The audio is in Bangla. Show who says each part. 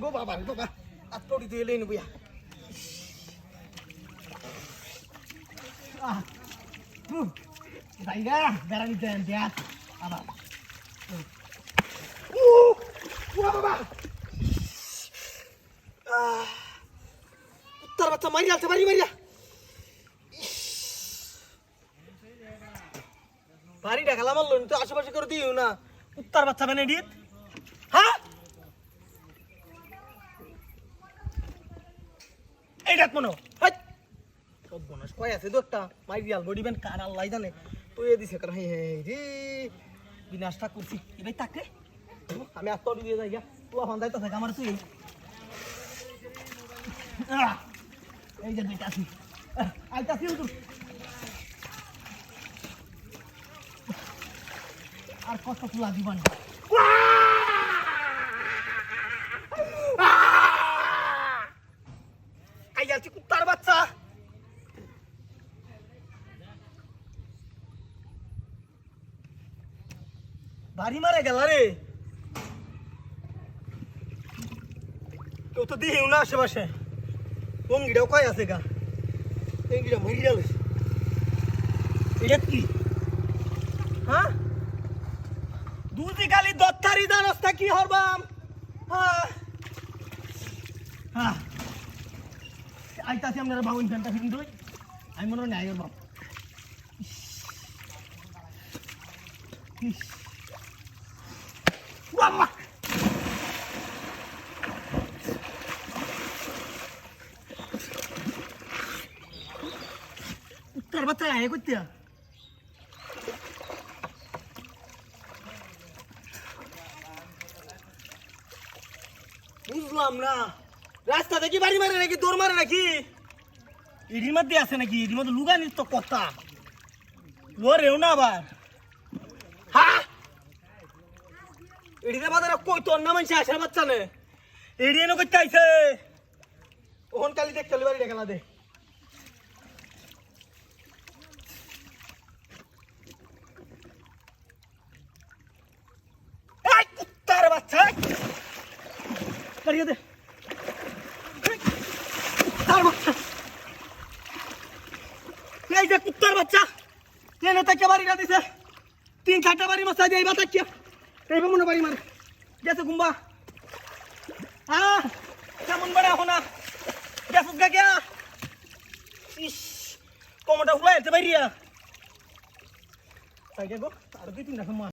Speaker 1: গো বাবা বাবা আর তোড়ি দিয়ে লেন বুয়া জায়গা বেড়ানি দেন দেখ আবার বাবা উত্তর বাচ্চা মারি আছে মারি মারিয়া বাড়ি ঢাকালাম মারল তো আশেপাশে করে দিও না উত্তর বাচ্চা বানিয়ে দিত হ্যাঁ এইটা মনো সব বনস কয় আছে তো একটা মাইরিয়াল বডি ব্যান্ড কার আল্লাহ জানে তো এ দিছে কারণ রে বিনাশটা করছি এবার তাকে আমি আর তোর দিয়ে যাই গা তুই এখন যাইতে থাক আমার তুই এই যে বেটা আছি আইতাছি তো আর কত তুলা দিবান আই যাচ্ছি কুত্তার বাচ্চা বাড়ি মারে গেল রে কেউ তো দিও না আশেপাশে টঙ্গিটাও কয় আছে গা টঙ্গিটা মরি গেল এটা কি হ্যাঁ দুধি খালি দত্তারি দানস্তা কি হরবাম হ্যাঁ হ্যাঁ আইতাছি আপনারা বাউন ফ্যানটা ফিটিং দই আমি মনে হয় নাই বাপ বাবা উত্তর বাচ্চা আয় করতে বুঝলাম না রাস্তা দেখি বাড়ি মারে নাকি দৌড় মারে নাকি এটির মধ্যে আছে নাকি এটির মধ্যে লুগানির তো কথা লোরেও না আবার হ্যাঁ এটিতে বাজারে কই তোর না মানছে আসার বাচ্চা নে এটি এনে করতে আইছে ওহন কালি দেখ চলি বাড়ি খেলা দে কুত্তার বাচ্চা কারিয়ে দে কুত্তার বাচ্চা এই যে কুত্তার বাচ্চা এনে থেকে বাড়িটা দিছে 3-4টা বাড়ি মাছ দিয়ে এই বাচ্চা কি এই মনে বাড়ি মার গেছে গুম্বা হ্যাঁ কেমন বাড়ি এখন না গেছে গা গিয়া ইস কমটা উলাই যেতে বাইরিয়া তাই গো আর 2-3টা সময়